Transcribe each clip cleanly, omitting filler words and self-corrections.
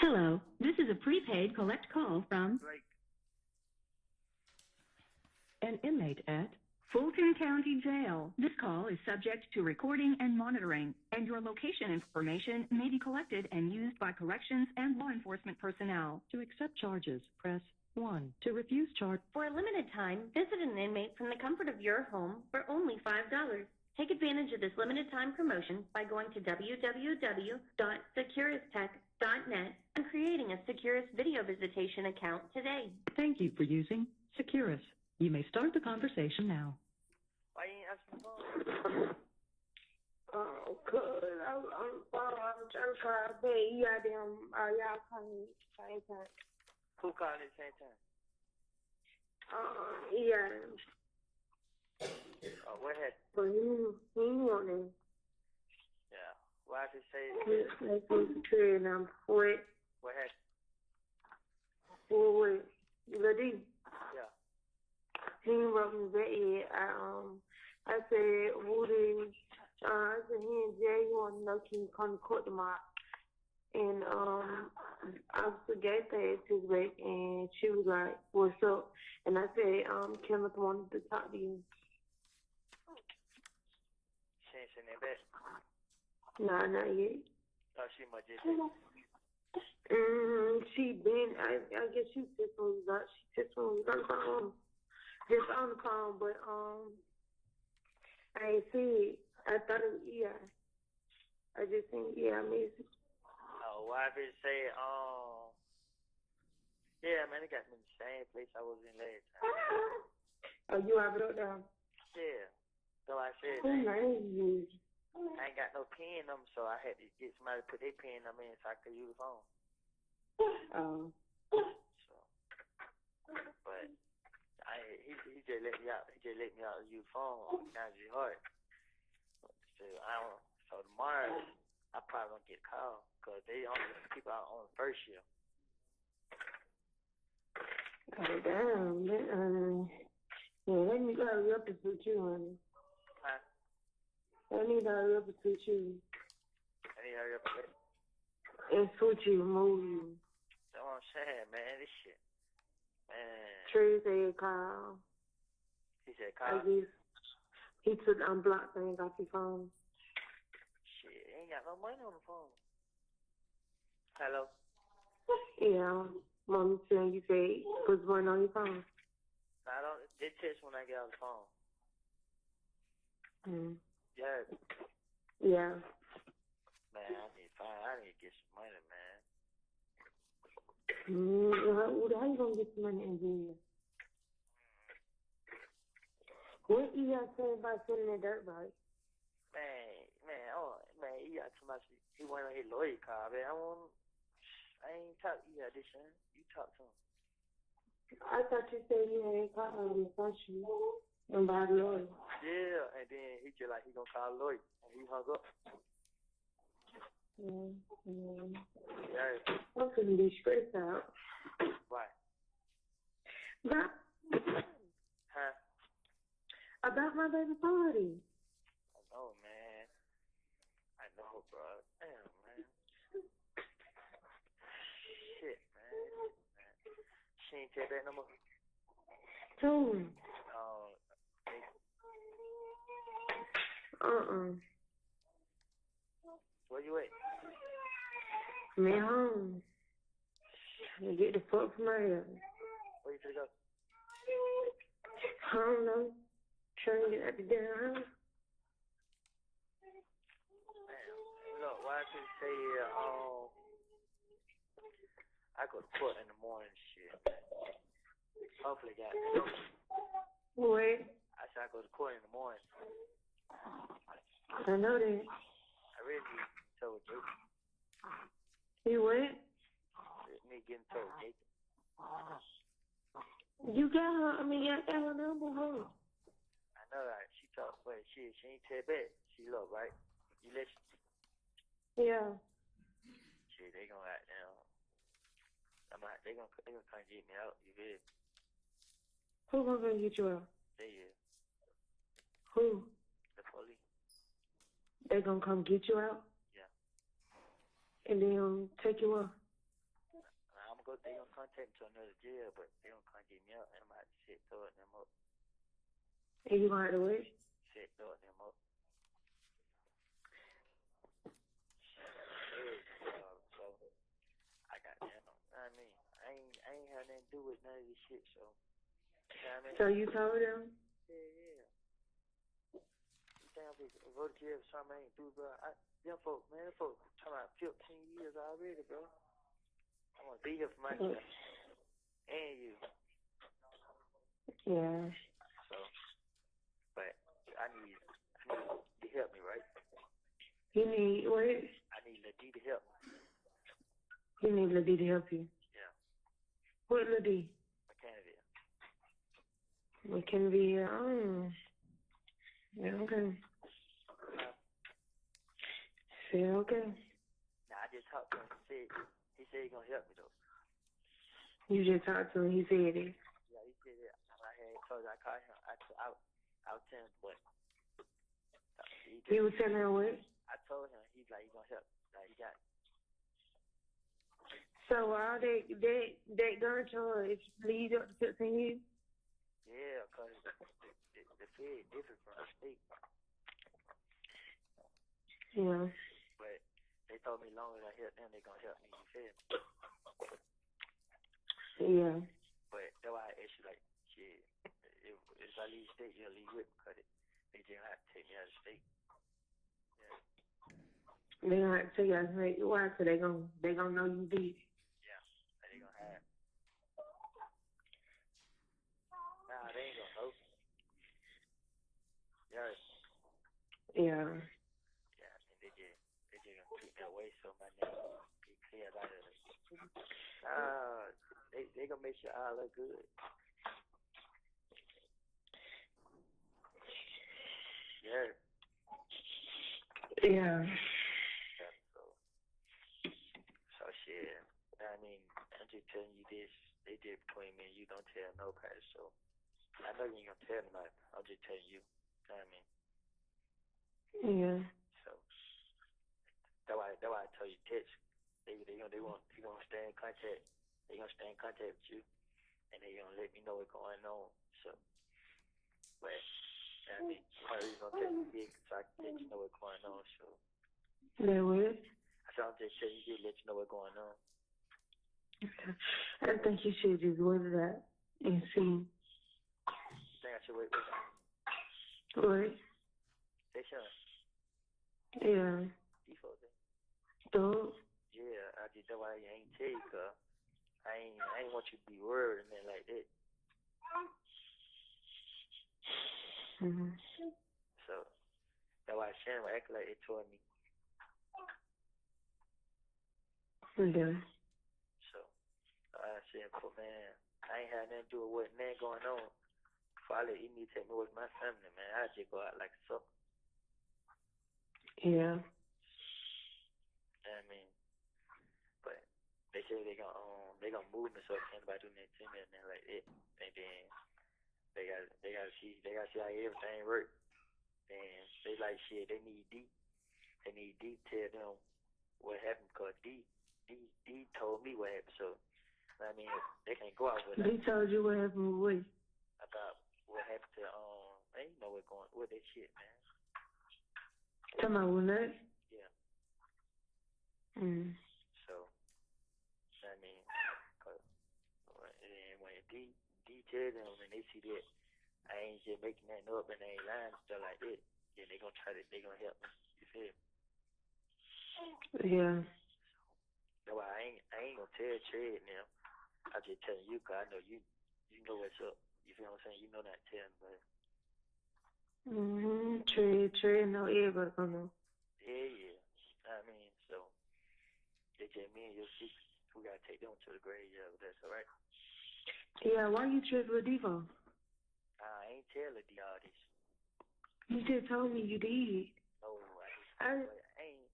Hello, this is a prepaid collect call from an inmate at Fulton County Jail. This call is subject to recording and monitoring, and your location information may be collected and used by corrections and law enforcement personnel. To accept charges, press 1. To refuse charge. For a limited time, visit an inmate from the comfort of your home for only $5. Take advantage of this limited time promotion by going to www.securistech.net and creating a Securus video visitation account today. Thank you for using Securus. You may start the conversation now. Why you ain't answering the phone? Cause I'm trying to try to pay you out them, y'all calling at the same time. Who calling at the same time? Yeah. Oh, what had? But he want it. Yeah. Why did it say Let's go to trade and I'm quit. what had? Wait. You ready? Yeah. He wrote me back yet. I said, Woody, I said, he and Jay, you want to know, can you come to court tomorrow? And I forgot that to back, and she was like, what's up? And I said, Kenneth wanted to talk to you. She ain't seen that back. Nah, not yet. Oh, she must just She been, I guess she just was on the phone. Just on the phone, but I ain't see it. I thought it was EI. I just seen EI message. Oh, why did it say, yeah, man, it got me in the same place I was in last time. Oh, you have it up there? Yeah. So I said, Who named you? I ain't got no pen number, so I had to get somebody to put their pen number in so I could use the phone. Oh. So, but he just let me out. He just let me out to use the phone on Kanji Heart. So tomorrow I probably gonna get a call because they only let people out on the first shift. Oh, damn. Yeah, let me hurry up and put you, honey. Huh? Let me hurry up and put you. I need to hurry up and get. And put you, move you. That's what I'm saying, man. This shit. Man. Trey said call. He said I call? guess he took the unblocked thing off your phone. Shit, ain't got no money on the phone. Hello? Yeah, Mommy saying you said put one on your phone. I don't. They text when I get off the phone. Yeah. Yeah. Man, I need to get some money, man. How you gonna get some money in jail? What you got to say about selling that dirt bike? Man, he got too much. He went on his lawyer car, man. I ain't talk to you about this, man. You talk to him. I thought you said you ain't called him about you and by the lawyer. Yeah, and then he just like he gonna call a lawyer, and he hung up. Yeah. I'm gonna be stressed out. Why? Huh? About my baby party. I know, man. I know, bro. Damn, man. Shit, man. She ain't tell that no more. Who? Where you at? Me home. Get the fuck from my head. Where you finna go? I don't know. Trying to get out the damn house. Damn. Look, why I should say, I go to court in the morning, shit. Hopefully, got it. What? I said I go to court in the morning. I know that. I really need to told Jacob. You what? Me getting told Jacob. You got her, I got her number, huh? I know that. She talked, but she ain't tell back. She look, right? You listen? Yeah. Shit, they gonna act now. They gonna come get me out. You feel? Who gonna get you out? They is. Who? The police. They gonna come get you out? Yeah. And then take you out? they gonna contact me to another jail, but they gonna come get me up, and I'm gonna have to sit throwing them up. And you gonna have to wait? Sit throwing them up. So I got them. I mean, I ain't had nothing to do with none of this shit, so. You know what I mean? So you told them? Yeah. You think I'll be go to jail for something I ain't do, bro? Them folks talking about 15 years already, bro. I'm gonna be here for myself and you. Yeah. So, but I need to help me, right? You need what? I need Lil D to help me. You need Lil D to help you. Yeah. What Lil D? McKenneville. Oh. Yeah, okay. Yeah, okay. Nah, I just talked to him. He said he gonna help me though. You just talked to him. He said it. Yeah, he said it. I had told you I called him. I was telling him what. You was telling him what? I told him he's like he gonna help. Like he got. So all that gun charge lead up to 15 years? Yeah, cause the fed different from the state. Yeah. But they told me as long as I help them, they gonna help me. You feel me? Yeah. But that's why I asked you, like, shit, if I leave state, you'll leave with me, cause they just have to take me out of state. Yeah. They gonna have to tell you out of state. Why? So they gonna know you did. Yeah, they gonna have. Nah, they ain't gonna know. Yeah. Yeah. Yeah, I think they just gonna keep me away so my name be clear about it. They gonna make sure I look good. Yeah. Yeah. So shit. I mean, I'm just telling you this. They did between me and you. Don't tell nobody. So I know you ain't gonna tell nobody. I'm just telling you. You know what I mean? Yeah. So that's why I tell you text. They gonna stay in contact. They gonna stay in contact with you, and they gonna let me know what's going on. So, but I mean, one reason gonna text you big so I can let you know what's going on. So. They would. So I'm just telling you, let you know what's going on. I think you should just wait it out and see. You think I should wait? What? They should. Yeah. Default thing. Don't. Yeah, I just that's why I ain't tell you, cause I ain't want you to be worried and then like that. Mhm. So that's why Shannon would act like they told me. Yeah. So I said, man, I ain't had nothing to do with what man going on. If I let you need to take me with my family, man, I just go out like a sucker. Yeah. I mean, but they say they gonna move me so anybody do nothing to me and then like it, and then they gotta see how everything work. And they like shit. They need D to tell them what happened because D told me what happened. So I mean, they can't go out with They told you what happened with about what happened to they ain't know what's going with that shit, man. Talking about what that? Yeah. Mm. So I mean, and when D tell them and they see that I ain't just making nothing up and they ain't lying and stuff like that, then they gonna help me. You feel me? Yeah. That's why I ain't gonna tell Trey now. I'm just telling you because I know you know what's up. You feel what I'm saying? You know not telling, but. Trey, no, everybody gonna know. Yeah. I mean, so it's just me and your secret. We gotta take them to the grave, yeah, but that's alright. Yeah, why you trip with Devo? I ain't telling D all this. You just told me you did. No, I ain't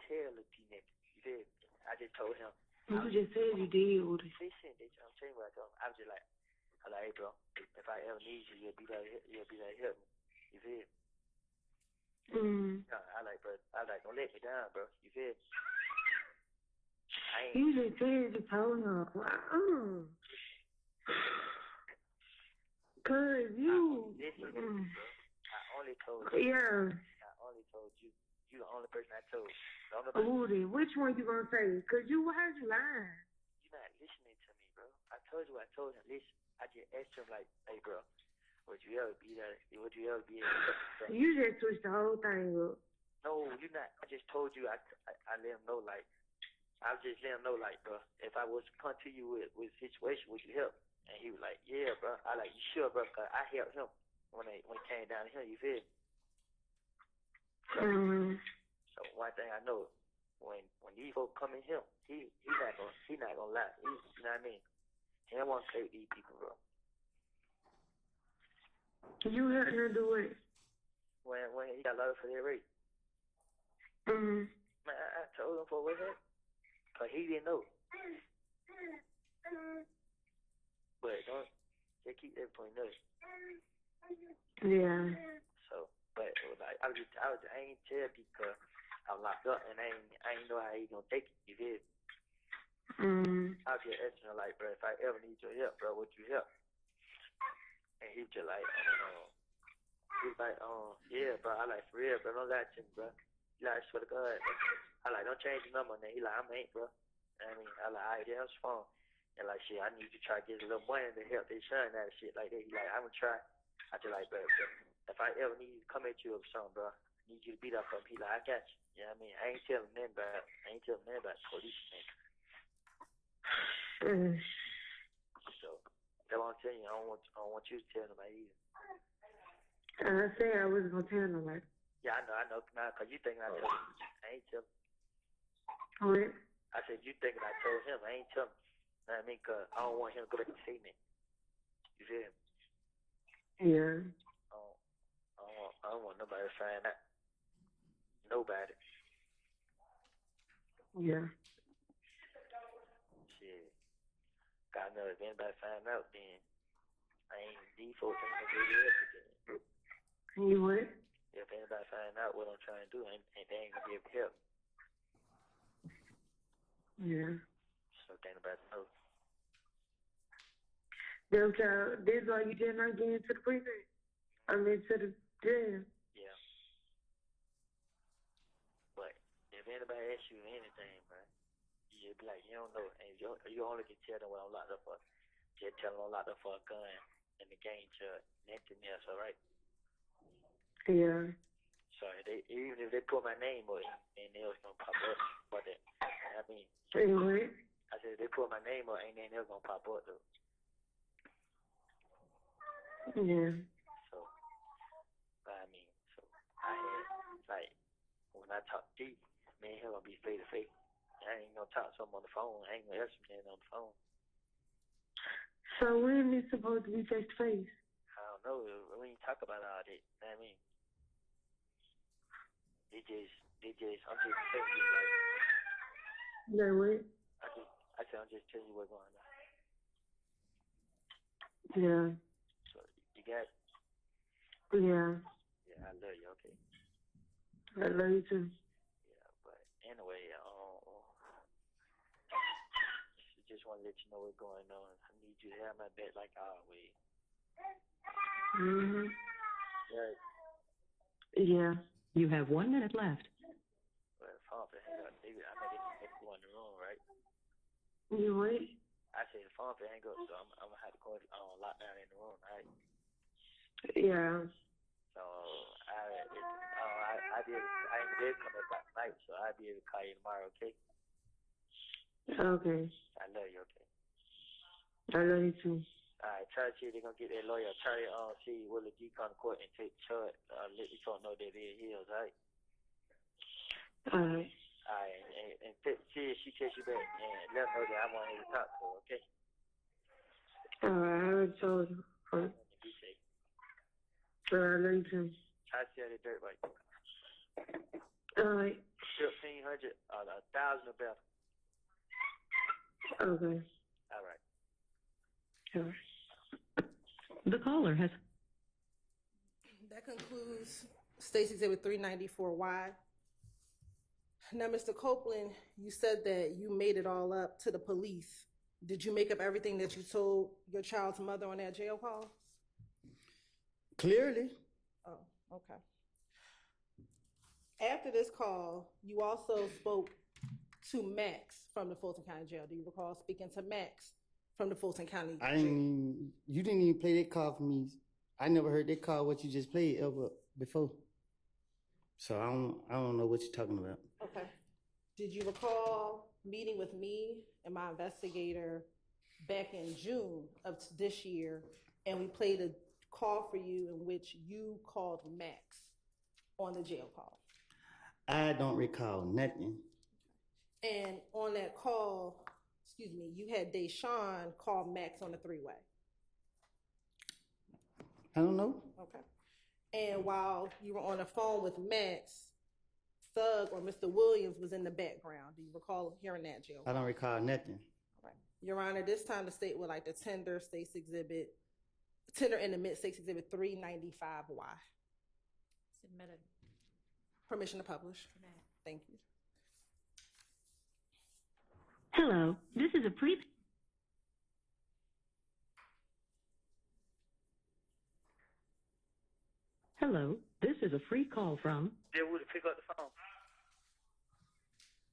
telling D nothing. You feel me? I just told him. You just said you did with it. Listen, I'm telling you what I told him. I was just like, hey, bro, if I ever need you, you'll be there to help me. You feel me? Mm. I like, don't let me down, bro. You feel me? You just said you told him. Cause you. Listen, bro. I only told you. Yeah. I only told you. You the only person I told. Woody, which one you gonna say? Cause why you lying? You're not listening to me, bro. I told you. I told him. Listen, I just asked him like, hey, bro, would you ever be that? Would you ever be able to? You just switched the whole thing up. No, you're not. I just told you. I let him know like. I just let him know like, bro, if I was to come to you with a situation, would you help? And he was like, yeah, bro. I like, you sure, bro? Cause I helped him when it came down to him. You feel? So one thing I know, when these folks come in him, he not gonna lie. You know what I mean? He don't want to play with these people, bro. You helped him do it. When he got loaded for that rape. Man, I told him for what happened. Cause he didn't know. But don't just keep that between us. Yeah. So, but like I ain't tell because I'm locked up and I ain't know how he gonna take it. You feel? I was just asking him like, bro, if I ever need your help, bro, would you help? And he was just like, yeah, bro. I like for real, bro. Don't lie to me, bro. He like, I swear to God. I like, don't change the number. And he like, I ain't, bro. I mean, I like, all right, yeah, that's fine. And like, shit, I need to try to get a little money to help their son out of shit like that. He like, I'm gonna try. I just like, bro, if I ever need to come at you or something, bro, I need you to beat up on me. He like, I got you. You know what I mean? I ain't telling them about the police, man. So that's what I'm telling you. I don't want you to tell nobody either. I said I wasn't gonna tell nobody. Yeah, I know. Nah, cause you thinking I told him. I ain't telling. What? I said you thinking I told him. I ain't telling. You know what I mean? Cause I don't want him to go back and see me. You feel me? Yeah. I don't want nobody to find out. Nobody. Yeah. Shit. God knows if anybody find out, then these folks ain't gonna do it again. You what? If anybody find out what I'm trying to do, they ain't gonna be able to help. Yeah. So can't nobody know. This why you did not get into the prison? I mean, to the jail. Yeah. But if anybody asks you anything, man, you be like, you don't know, and you only can tell them what I'm locked up for. Just tell them I'm locked up for a gun and the game charge, nothing else, all right? Yeah. So even if they put my name on it, ain't else gonna pop up. But I mean, Anyway. I said if they put my name on, ain't else gonna pop up though. Yeah. So, I mean, I had like when I talk deep, me and him gonna be face to face. I ain't gonna talk to him on the phone. I ain't gonna ask him on the phone. So when is supposed to be face to face? I don't know. We ain't talk about all that. You know what I mean? I'm just telling you like. No, what? I said I'm just telling you what's going on. Yeah. So you got it? Yeah. Yeah, I love you. Okay. I love you too. Yeah, but anyway, just want to let you know what's going on. I need you to have my back like always. Right. Yeah. You have 1 minute left. Well, phone for hang up. I know they can go in the room, right? You what? I say the phone for hang up, so I'm gonna have to go lock down in the room, right? Yeah. So I ain't be able to come back by night, so I'll be able to call you tomorrow, okay? Okay. I love you, okay? I love you too. Alright, try to see if they're gonna get that lawyer. Try to see will the G come to court and take charge. Let the court know that they're his, alright? Alright. Alright, and see if she takes you back and let her know that I want her to talk to her, okay? Alright, I already told you. Be safe. I love you too. Try to sell that dirt bike. Alright. 1,500, 1,000 or better. Okay. Alright. Alright. The caller has... That concludes State's Exhibit 394Y. Now, Mr. Copeland, you said that you made it all up to the police. Did you make up everything that you told your child's mother on that jail call? Clearly. Oh, okay. After this call, you also spoke to Max from the Fulton County Jail. Do you recall speaking to Max from the Fulton County Jail? You didn't even play that call for me. I never heard that call, what you just played ever before. So I don't know what you're talking about. Okay. Did you recall meeting with me and my investigator back in June of this year, and we played a call for you in which you called Max on the jail call? I don't recall nothing. And on that call, you had Deshaun call Max on the three-way. I don't know. Okay. And while you were on the phone with Max, Thug or Mr. Williams was in the background. Do you recall hearing that, Jill? I don't recall nothing. All right. Your Honor, this time the state would like to tender in the mid states exhibit 395Y. Submitted. Permission to publish. Thank you. Hello, this is a Hello, this is a free call from They would pick up the phone.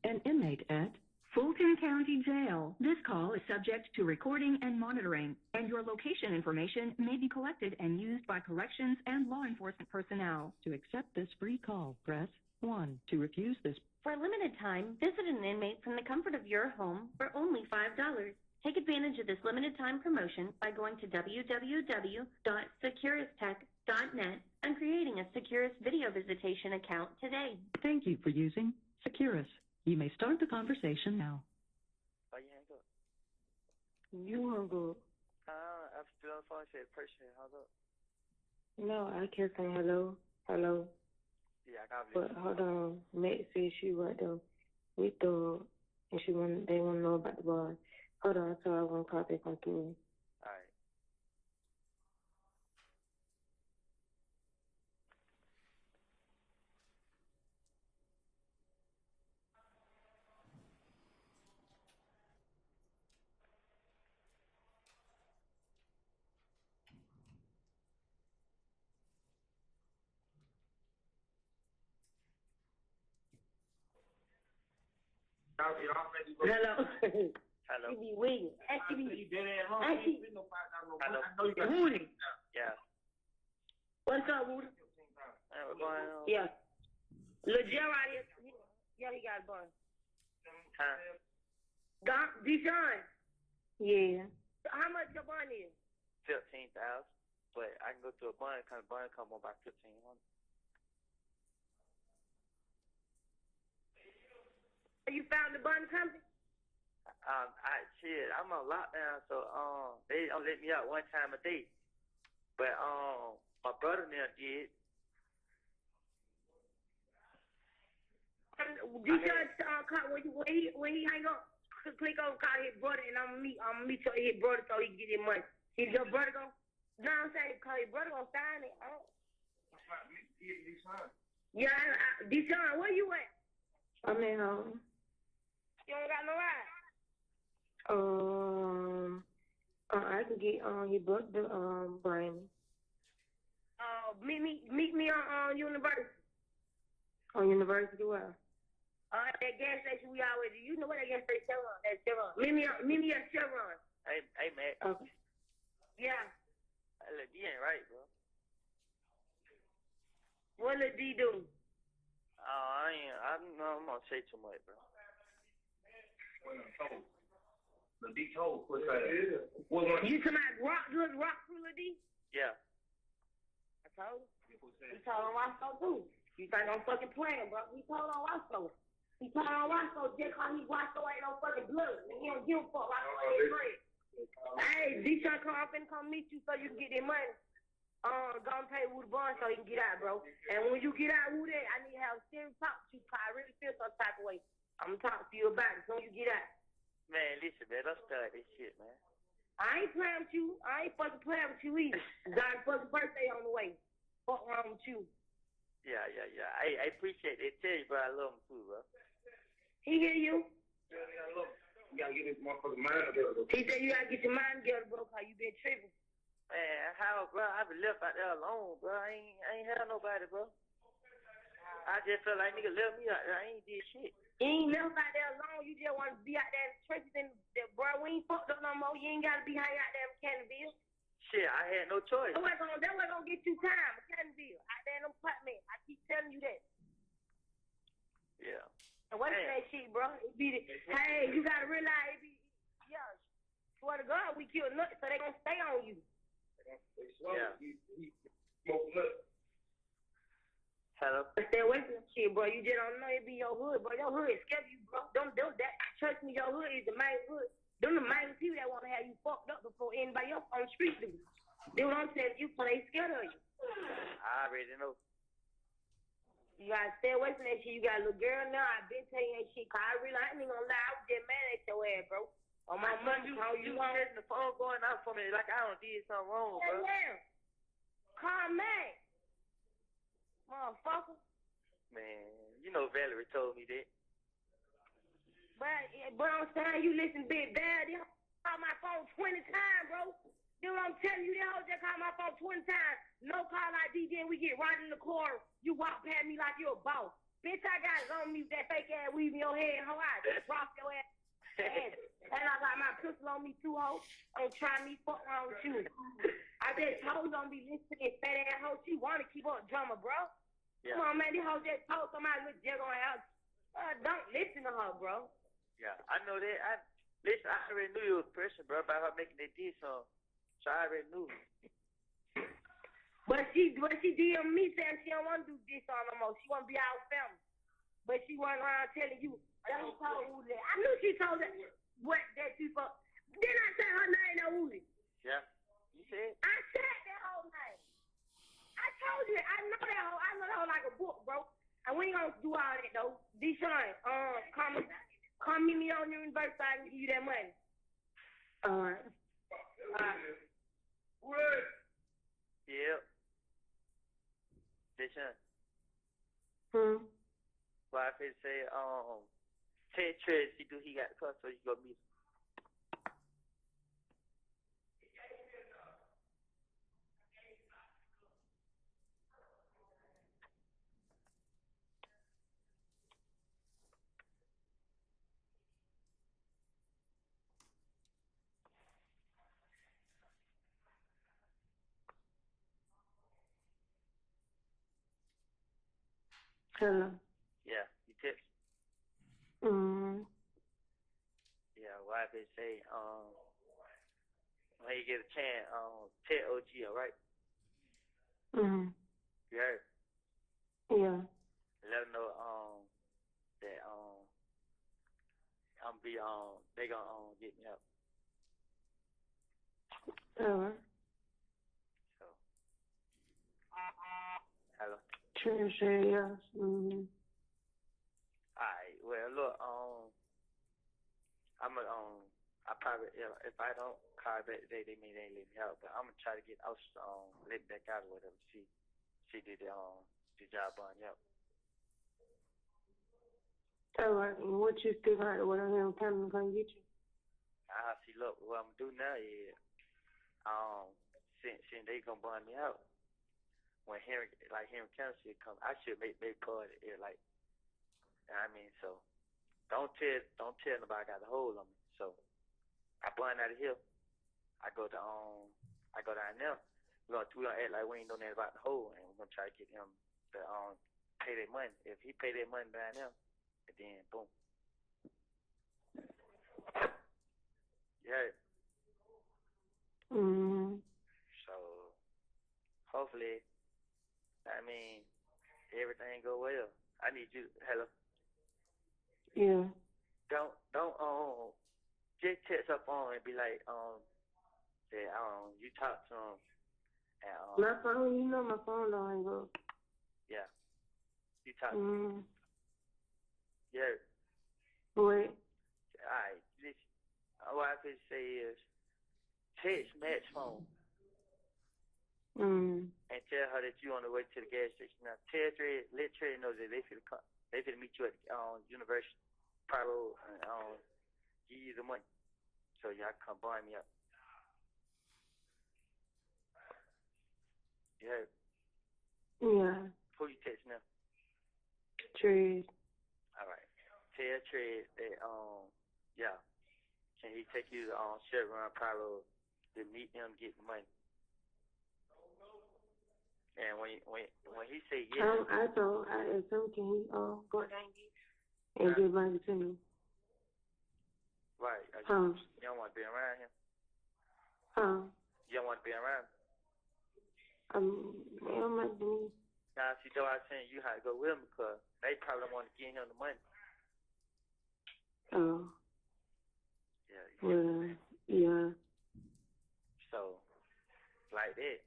an inmate at Fulton County Jail. This call is subject to recording and monitoring, and your location information may be collected and used by corrections and law enforcement personnel. To accept this free call, press 1. To refuse this. For a limited time, visit an inmate from the comfort of your home for only $5. Take advantage of this limited time promotion by going to www.securistech.net and creating a Securus video visitation account today. Thank you for using Securus. You may start the conversation now. Why you hang up? You hung up. I'm still on the phone. Said person hung up. No, I kept saying hello, hello. Yeah, I got it. But hold on, Max said she right there with the, and they want to know about the bar. Hold on, so I want to call back on through. All right. Hello. Hello. She be waiting. Woody. Yeah. What's up, Woody? Hey, what's going on? Yeah. Lil Gerard is, yeah, he got a bun. Huh? Deshaun. Yeah. How much your bun is? 15,000. But I can go to a bun come on by 1,500. You found the bun company? I'm on lockdown, so they don't let me out one time a day. But my brother now did. Deshaun, when he hang up, click on call his brother, and I'm gonna meet his brother so he can get his money. If your brother go, no, I'm saying, call his brother gonna sign it. Yeah, Deshaun, where you at? I'm at home. You don't got no ride? I can get he booked the Brandon. Meet me on University. On University where? At that gas station we always do. You know what that gas station Chevron? That's Chevron. Meet me at Chevron. Hey, man. Okay. Yeah. Hey, look, you ain't right, bro. What did D do? I'm gonna say too much, bro. The D told. What's that? You talking about rock through the D? Yeah. I told you. He told on Roscoe too. You think I'm fucking playing, bro? He told on Roscoe. He told on Roscoe just cause Roscoe ain't no fucking blood. And he don't give a fuck. Roscoe ain't friend. Hey, D-Shot come meet you so you can get their money. Go and pay Woody Bond so he can get out, bro. And when you get out, Woody, I need to have a serious talk to you because I really feel some type of way. I'm going to talk to you about it so you get out. Man, listen, man, don't start this shit, man. I ain't playing with you. I ain't fucking playing with you either. God's fucking birthday on the way. Fuck wrong with you. Yeah. I appreciate it. Tell you, bro, I love him too, bro. He hear you? Look, you gotta get this motherfucker mind together. He said you gotta get your mind together, bro, cause you been tripping. Man, how, bro? I been left out there alone, bro. I ain't had nobody, bro. I just felt like nigga left me out there. I ain't did shit. You ain't left out there alone. You just want to be out there in the trenches and that, bro, we ain't fucked up no more. You ain't gotta be hanging out there in Cannonville. Shit, I had no choice. That wasn't gonna get you time, Cannonville. Out there in them apartments. I keep telling you that. Yeah. And what's that shit, bro? It be the, hey, you gotta realize it be, yeah, swear to God, we kill nuts, so they gonna stay on you. They slow. Yeah. He smoke nuts. Hello? Stay away from that shit, bro. You just don't know it be your hood, bro. Your hood scare you, bro. That trust me, your hood is the main hood. Them the main people that wanna have you fucked up before anybody else on the street do. They what I'm telling you, so they scared of you. I already know. You gotta stay away from that shit. You got a little girl now. I've been telling you that shit. Cause I ain't gonna lie. I was just mad at your ass, bro. On my money, you on getting the phone going out for me like I don't did something wrong, bro. yeah. Call man. Motherfucker. Man, you know Valerie told me that. But I'm saying you listen big bad. They call my phone 20 times, bro. You know what I'm telling you? They all just call my phone 20 times. No call ID, then we get right in the car. You walk past me like you're a boss. Bitch, I got it on me with that fake ass weave in your head. How I just drop your ass. And I got my pistol on me too, ho. Don't try me, fuck wrong with you. I just told you don't be listening to this fat ass hoe. She wanna keep up drama, bro. Yeah. Come on, man. This hoe just told somebody look just on her. Don't listen to her, bro. Yeah, I know that. I already knew you was pressure, bro, about her making that diss song. So I already knew. But she DM me saying she don't want to do this on no more. She want to be our family. But she went around telling you, that who told Woody that. I knew she told that what that she fuck. Then I said her name, no Woody. Yeah. You said? I said that whole name. I told you, I know that whole, I know that whole like a book, bro. And we ain't gonna do all that though. Deshaun, come meet me on the reverse side and give you that money. Alright. What? Yep. Deshaun. Why if it say, Ted Trez, he got the car, so you go meet him. Hello. Yeah, you text. Yeah, why if it say, when you get a chance, Ted OG, alright? You heard? Yeah. Let them know, that, they gonna, get me up. Alright. So. Hello. Sure, yes. Alright, well, look, I probably, if I don't call back today, they may let me out, but I'm gonna try to get out, let back out or whatever. She did the job on, yep. Alright, and what you still got, what I'm coming to get you? See, look, what I'm gonna do now is, since they gonna bond me out, when Henry Kenneth should come, I should make part of it, like, you know what I mean? So, don't tell nobody I got a hold on me. So, I bond out of here. I go down there. We're gonna act like we ain't know nothing about the hole, and we're gonna try to get him to pay that money. If he pay that money down there, then boom. Yeah. So, hopefully, I mean, everything go well. I need you. Hello. Yeah. Don't just text up on and be like that you talk to him and my phone, you know my phone don't hang up. Yeah. You talk to him. Yeah. Wait. Alright, listen. What I could say is text Matt's phone. And tell her that you on the way to the gas station. Now let Trey know that they finna meet you at university. probably give you the money so y'all can come buy me up. You heard? Yeah. Who you text now? True. All right. Tell Trey that yeah. Can he take you to Chevron Apollo to meet him, get the money? And when he say yes, I asked him, can he go down and give money to me? right? Huh? You don't want to be around him. Huh? You don't want to be around him. Yeah, my dude. Now, see, though I was saying you had to go with him because they probably don't want to give him the money. Oh. Yeah. Well, yeah. So, like that,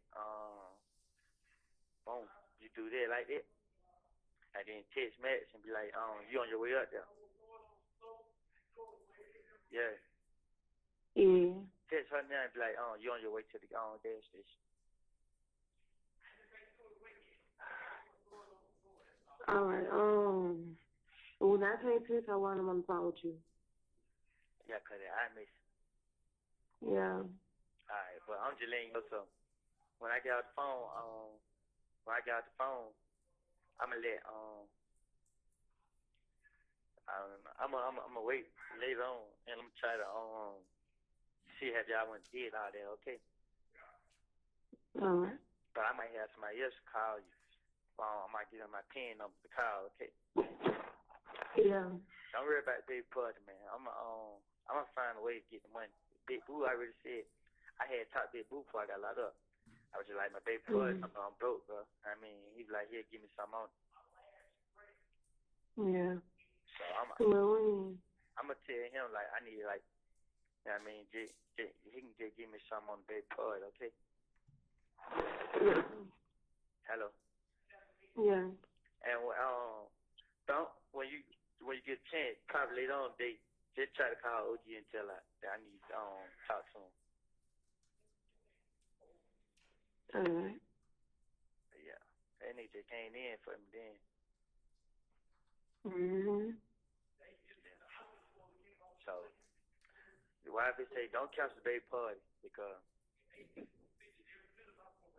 boom, you do that like that, and then text Max and be like, you on your way up there? Yeah. Yeah. Text her now and be like, you on your way to the gas station? All right. When I can't text, I want him on the phone with you. Yeah, cause I miss. Yeah. Alright, but I'm just letting you know something. When I get out the phone, I'ma let I'm gonna wait later on and I'm gonna try to see if y'all went did all that, okay? All right. But I might have somebody else call you. I might give them my PIN number to call, okay? Yeah. Don't worry about Big Party, man. I'm gonna find a way to get the money. Big Boo already said I had talked to Big Boo before I got locked up. I was just like, my Big Party, I'm broke, bro. I mean, he was like, here, give me some on. Yeah. So I'm gonna tell him like I need like, you know what I mean, he can just give me some on the Big Party, okay? Yeah. Hello. Yeah. And don't when you get a chance, probably later on they just try to call OG and tell her that I need to talk to him. All right. Yeah. That nigga just came in for him then. So the wife would say don't cancel the baby party because you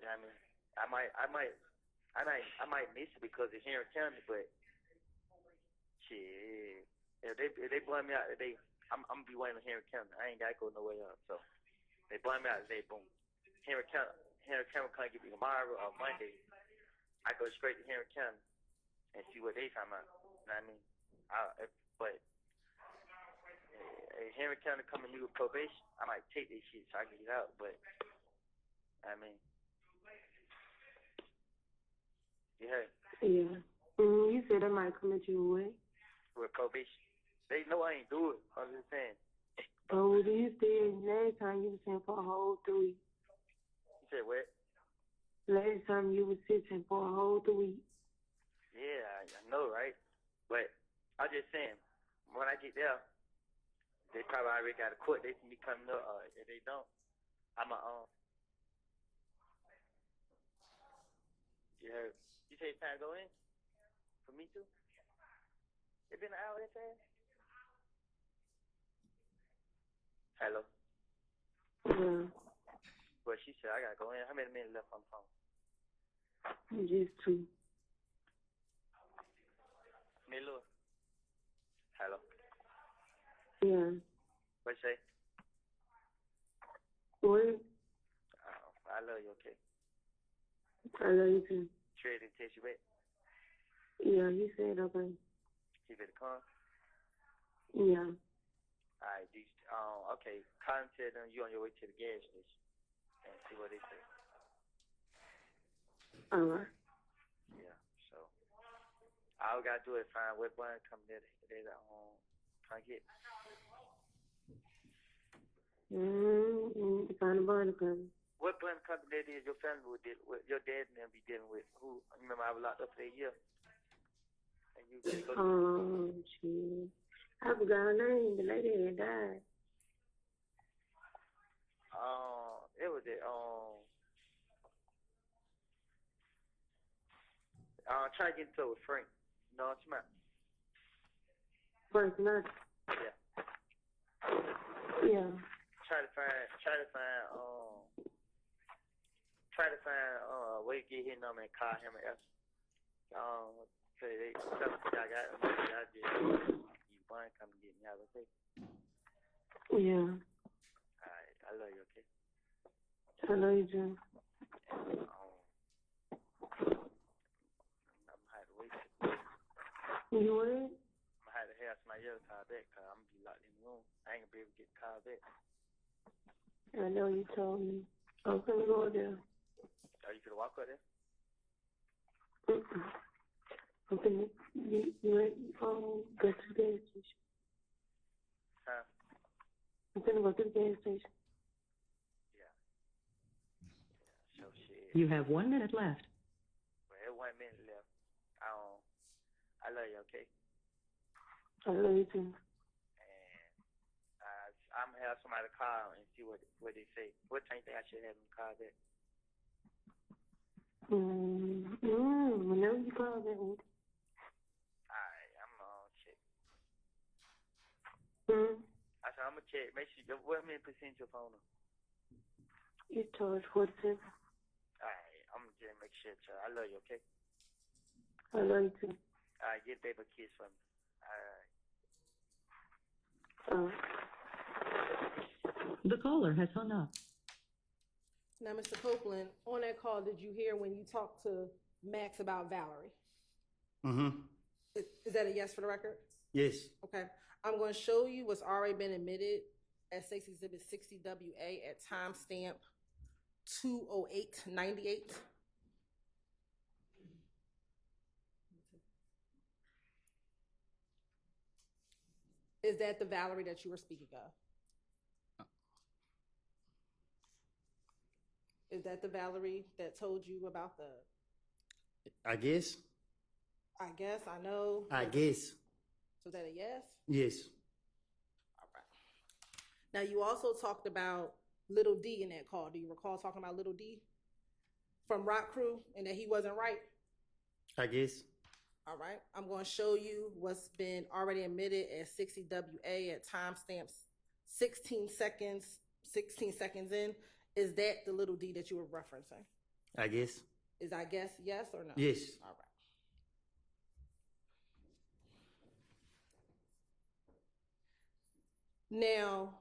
know what I mean, I might miss it because it's here in Canada, but shit, if they blow me out today, I'm gonna be waiting here in Canada. I ain't gotta go nowhere else. So they blow me out today, boom. Here in Canada can't get me tomorrow or Monday. I go straight to here in Canada and see what they talking about. You know what I mean? But Henry County coming to me with probation, I might take this shit so I can get out. But I mean, yeah. Yeah. You said they might come at you with probation. They know I ain't do it. I'm just saying. Oh, do you said last time you was sitting for a whole 3 weeks? You said what? Last time you was sitting for a whole 3 weeks. Yeah, I know, right? But I'm just saying, when I get there, they probably already got a court date for me coming up. If they don't, I'm yeah. You say it's time to go in? For me too? It's been an hour that fast? Hello? Yeah. Well, she said I gotta go in. How many minutes left on the phone? Just 2. Milo? Hello? Yeah. What you say? What? I love you, okay? I love you too. Trey didn't text you back? Yeah, he said okay. He better come? Yeah. Alright, okay. Call and tell them you on your way to the gas station and see what they say. Alright. Yeah, so all we gotta do is find what button come there they try to get. Find a bond company. What button company that is your family would deal with, your dad and them be dealing with? Who? Remember I was locked up for a year. And you go shit. I forgot her name. The lady had died. It was it. Try to get into it with Frank. You know what I'm talking about? First nurse. Yeah. Yeah. Try to find a way to get his number and call him and ask. Say they I got I just you want to come get me out, okay? Yeah. Alright, I love you, okay? I love you, Jim. I'm gonna have to wait. You what? I'm gonna have to have somebody else call back because I'm gonna be locked in the room. I ain't gonna be able to get the call back. I know you told me. I'm gonna go there. Are you gonna walk up there? I'm gonna go to the gas station. Huh? I'm gonna go to the gas station. Yeah. So shit. You have 1 minute left. Well, there's 1 minute left. I love you, okay? I love you too. And I'm gonna have somebody call and see what they say. What time you think I should have them call back? Whenever you call that one. Alright, I'm gonna check. I said I'm gonna check. Make sure what many percent your phone on? You charge 47. Alright, I'm gonna just make sure. I love you, okay? I love you too. Alright, get baby a kiss for me. Alright. The caller has hung up. Now, Mr. Copeland, on that call, did you hear when you talked to Max about Valerie? Mm-hmm. Is that a yes for the record? Yes. Okay. I'm going to show you what's already been admitted as State's Exhibit 60WA at timestamp 20898. Is that the Valerie that you were speaking of? Is that the Valerie that told you about the... I guess. I guess, I know. I guess. So is that a yes? Yes. All right. Now, you also talked about Little D in that call. Do you recall talking about Little D from Rock Crew and that he wasn't right? I guess. All right. I'm going to show you what's been already admitted as 60WA at timestamps 16 seconds in. Is that the Little D that you were referencing? I guess. Is I guess yes or no? Yes. All right. Now,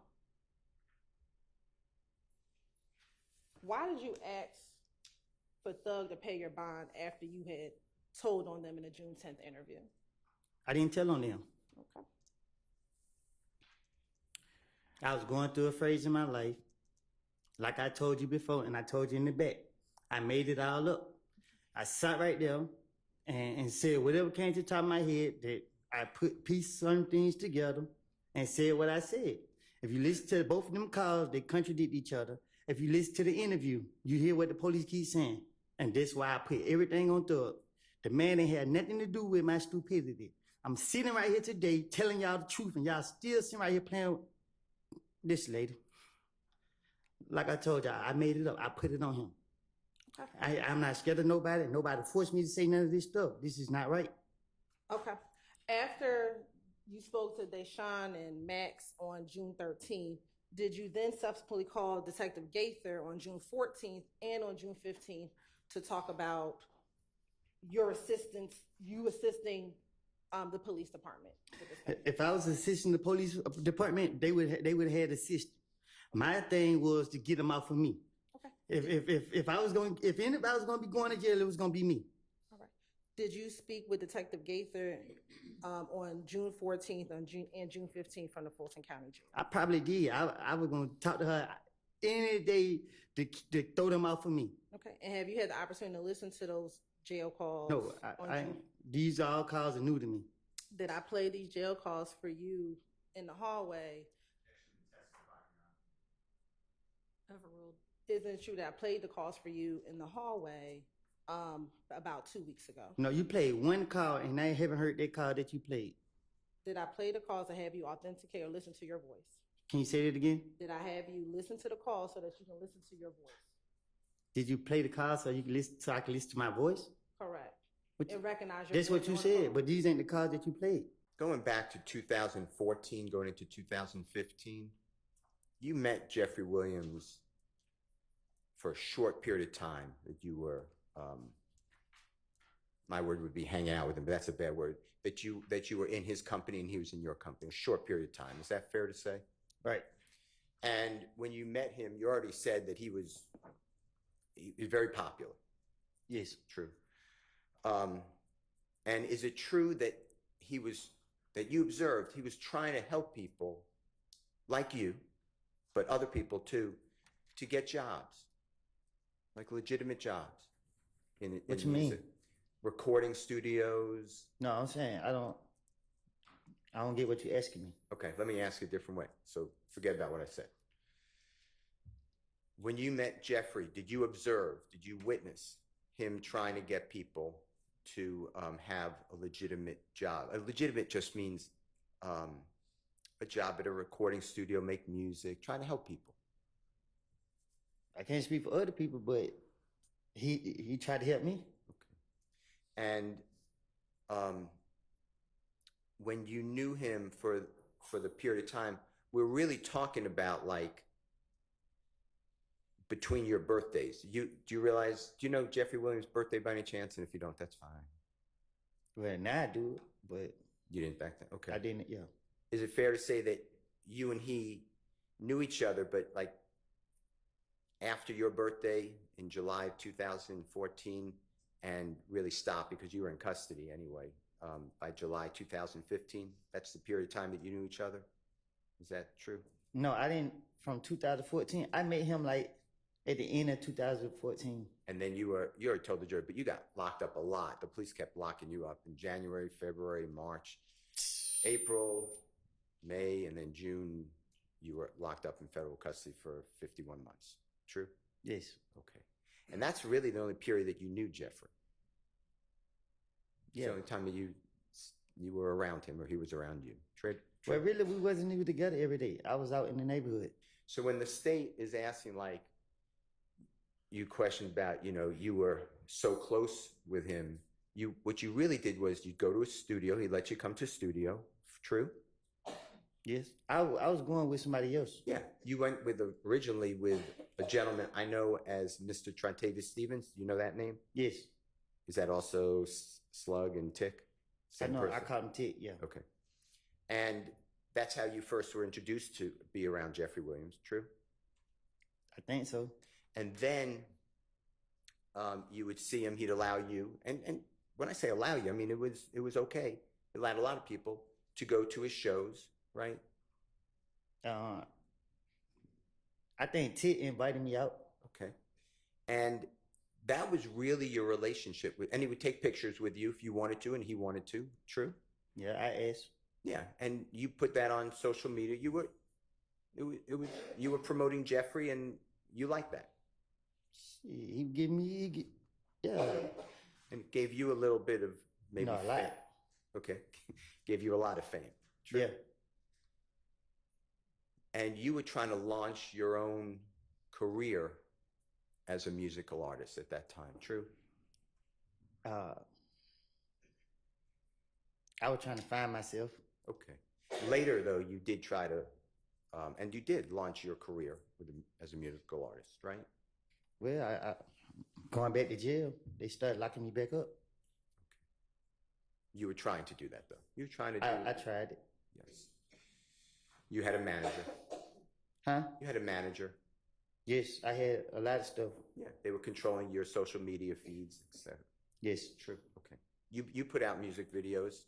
why did you ask for Thug to pay your bond after you had told on them in the June 10th interview? I didn't tell on them. Okay. I was going through a phase in my life. Like I told you before, and I told you in the back, I made it all up. I sat right there and said whatever came to the top of my head, that I pieced some things together and said what I said. If you listen to both of them calls, they contradict each other. If you listen to the interview, you hear what the police keep saying. And that's why I put everything on Thug. The man ain't had nothing to do with my stupidity. I'm sitting right here today telling y'all the truth, and y'all still sitting right here playing with this lady. Like I told y'all, I made it up. I put it on him. Okay. I'm not scared of nobody. Nobody forced me to say none of this stuff. This is not right. Okay. After you spoke to Deshaun and Max on June 13th, did you then subsequently call Detective Gaither on June 14th and on June 15th to talk about your assistance, you assisting the police department? If I was assisting the police department, they would have had assistance. My thing was to get them out for me. Okay. If anybody was going to be going to jail, it was going to be me. All right. Did you speak with Detective Gaither on June 14th and June 15th from the Fulton County Jail? I probably did. I was going to talk to her any day to throw them out for me. Okay. And have you had the opportunity to listen to those jail calls? No, these all calls are new to me. Did I play these jail calls for you in the hallway? Overruled. Isn't it true that I played the calls for you in the hallway about 2 weeks ago? No, you played one call, and I haven't heard that call that you played. Did I play the calls to have you authenticate or listen to your voice? Can you say that again? Did I have you listen to the call so that you can listen to your voice? Did you play the call so you can listen, so I can listen to my voice? Correct. And recognize your that's voice what you on the said, call. but these ain't the calls that you played. going back to 2014, going into 2015, you met Jeffrey Williams for a short period of time that you were, my word would be hanging out with him, but that's a bad word, that you were in his company and he was in your company, a short period of time. Is that fair to say? Right. And when you met him, you already said that he was very popular. Yes. True. And is it true that that you observed he was trying to help people like you, but other people too, to get jobs, like legitimate jobs? What you mean? Recording studios? No, I'm saying I don't get what you're asking me. Okay, let me ask you a different way. So forget about what I said. When you met Jeffrey, did you witness him trying to get people to have a legitimate job? A legitimate just means a job at a recording studio, make music, trying to help people. I can't speak for other people, but he tried to help me. Okay. And when you knew him for the period of time, we're really talking about like between your birthdays. Do you know Jeffrey Williams' birthday by any chance? And if you don't, that's fine. Well, now I do, but you didn't back then. Okay. I didn't. Yeah. Is it fair to say that you and he knew each other, but like after your birthday in July of 2014, and really stopped because you were in custody anyway, by July 2015? That's the period of time that you knew each other? Is that true? No, I didn't. From 2014, I met him like at the end of 2014. And then you already told the jury, but you got locked up a lot. The police kept locking you up in January, February, March, April, May, and then June. You were locked up in federal custody for 51 months. True? Yes. Okay. And that's really the only period that you knew Jeffrey. Yeah. It's the only time that you were around him or he was around you. Well, really, we wasn't even together every day. I was out in the neighborhood. So when the state is asking, like, you questioned about, you were so close with him, what you really did was you'd go to a studio. He'd let you come to a studio. True? Yes. I was going with somebody else. Yeah. You went originally with a gentleman I know as Mr. Trontavious Stevens. Do you know that name? Yes. Is that also Slug and Tick? Same person? I call him Tick, yeah. Okay. And that's how you first were introduced to be around Jeffrey Williams, true? I think so. And then you would see him, he'd allow you, and when I say allow you, I mean, it was okay. It allowed a lot of people to go to his shows, right? I think Tick invited me out. Okay. And that was really your relationship with, and he would take pictures with you if you wanted to and he wanted to, true? Yeah, I asked. Yeah, and you put that on social media. You were promoting Jeffrey, and you liked that. He gave me, yeah. And it gave you a little bit of maybe a fame. lot. Okay, gave you a lot of fame. True? Yeah. And you were trying to launch your own career as a musical artist at that time. True? I was trying to find myself. Okay. Later, though, you did try to, and you did launch your career as a musical artist, right? Well, I going back to jail, they started locking me back up. Okay. You were trying to do that, though. You were trying to do I tried it. Yes. You had a manager. Huh? You had a manager. Yes, I had a lot of stuff. Yeah, they were controlling your social media feeds, etc. Yes. True. Okay. You put out music videos.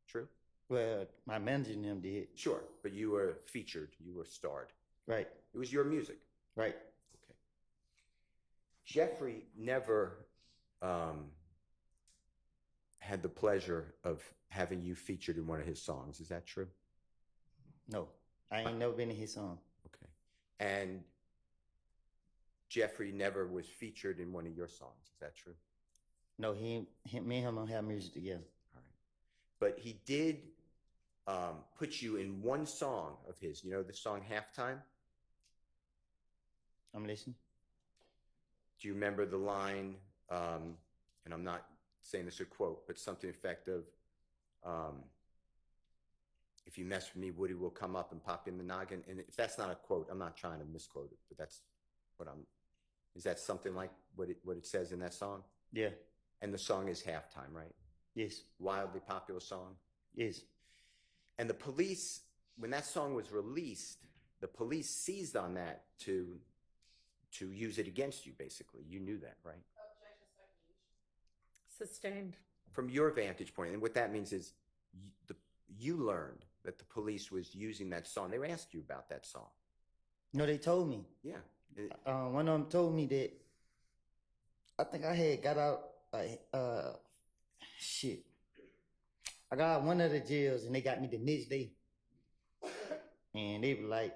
True. Well, my manager and them did. Sure, but you were featured. You were starred. Right. It was your music. Right. Okay. Jeffrey never had the pleasure of having you featured in one of his songs. Is that true? No, I ain't never been in his song. Okay. And Jeffrey never was featured in one of your songs. Is that true? No, me and him don't have music together. All right. But he did put you in one song of his. You know the song Halftime? I'm listening. Do you remember the line, and I'm not saying this a quote, but something effective, if you mess with me, Woody will come up and pop you in the noggin. And if that's not a quote, I'm not trying to misquote it, but that's what is that something like what it says in that song? Yeah. And the song is Halftime, right? Yes. Wildly popular song. Yes. And the police, when that song was released, the police seized on that to use it against you, basically. You knew that, right? Sustained. From your vantage point, and what that means is you learned that the police was using that song. They were asking you about that song. No, they told me. Yeah. One of them told me that I think I had got out shit. I got out one of the jails and they got me the next day. And they were like,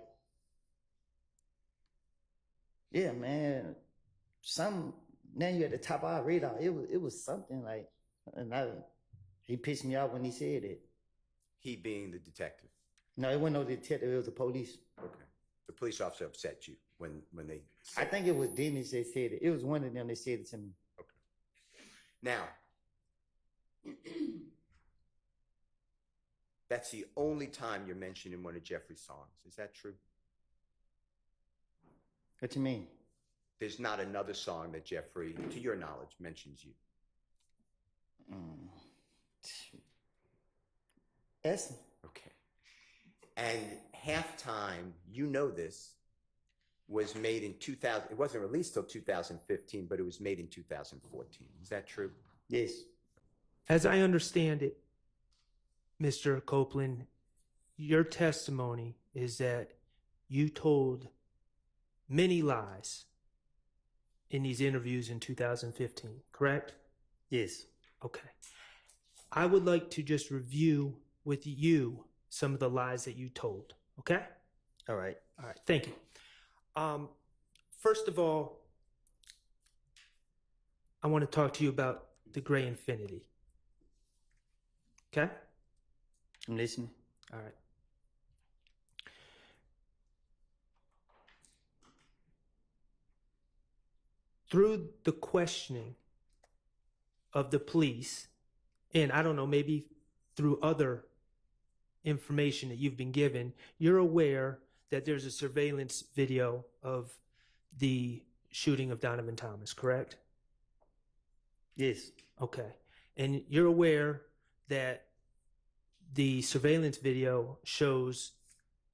yeah, man, now you're at the top of our radar. It was something like, and he pissed me off when he said it. He being the detective. No, it wasn't no detective, it was the police. Okay. The police officer upset you when they said I think it was Dennis that said it. It was one of them that said it to me. Okay. Now, that's the only time you're mentioned in one of Jeffrey's songs. Is that true? What you mean? There's not another song that Jeffrey, to your knowledge, mentions you. Yes. Okay. And Halftime, you know this, was made in 2000. It wasn't released till 2015, but it was made in 2014. Is that true? Yes. As I understand it, Mr. Copeland, your testimony is that you told many lies in these interviews in 2015, correct? Yes. Okay. I would like to just review with you some of the lies that you told, okay? All right. All right, thank you. First of all, I want to talk to you about the gray infinity. Okay? I'm listening. All right. Through the questioning of the police, and I don't know, maybe through other information that you've been given, you're aware that there's a surveillance video of the shooting of Donovan Thomas, correct? Yes. Okay. And you're aware that the surveillance video shows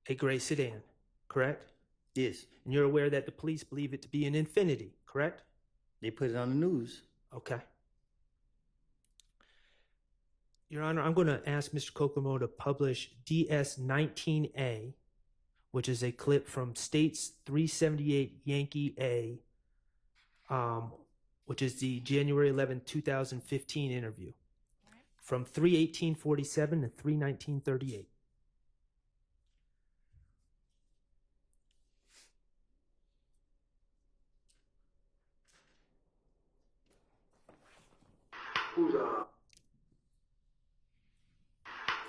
a gray sedan, correct? Yes. And you're aware that the police believe it to be an Infiniti, correct? They put it on the news. Okay. Your Honor, I'm going to ask Mr. Kokomo to publish DS-19A, which is a clip from States 378 Yankee A, which is the January 11, 2015 interview, from 3/18/47 to 3/19/38.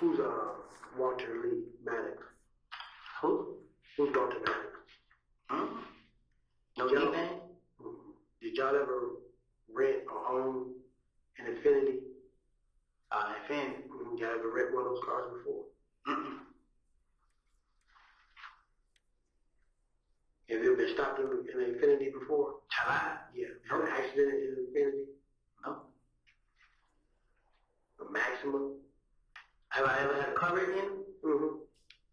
Who's Walter Lee Maddox? Who? Who's Walter Maddox? No nickname? Did y'all ever rent or own an Infiniti? Infiniti. Y'all ever rent one of those cars before? Have you ever been stopped in an Infiniti before? Have I? Yeah. Had an accident in an Infiniti? No. A Maxima? Have I ever had a car wreck in? Mm-hmm.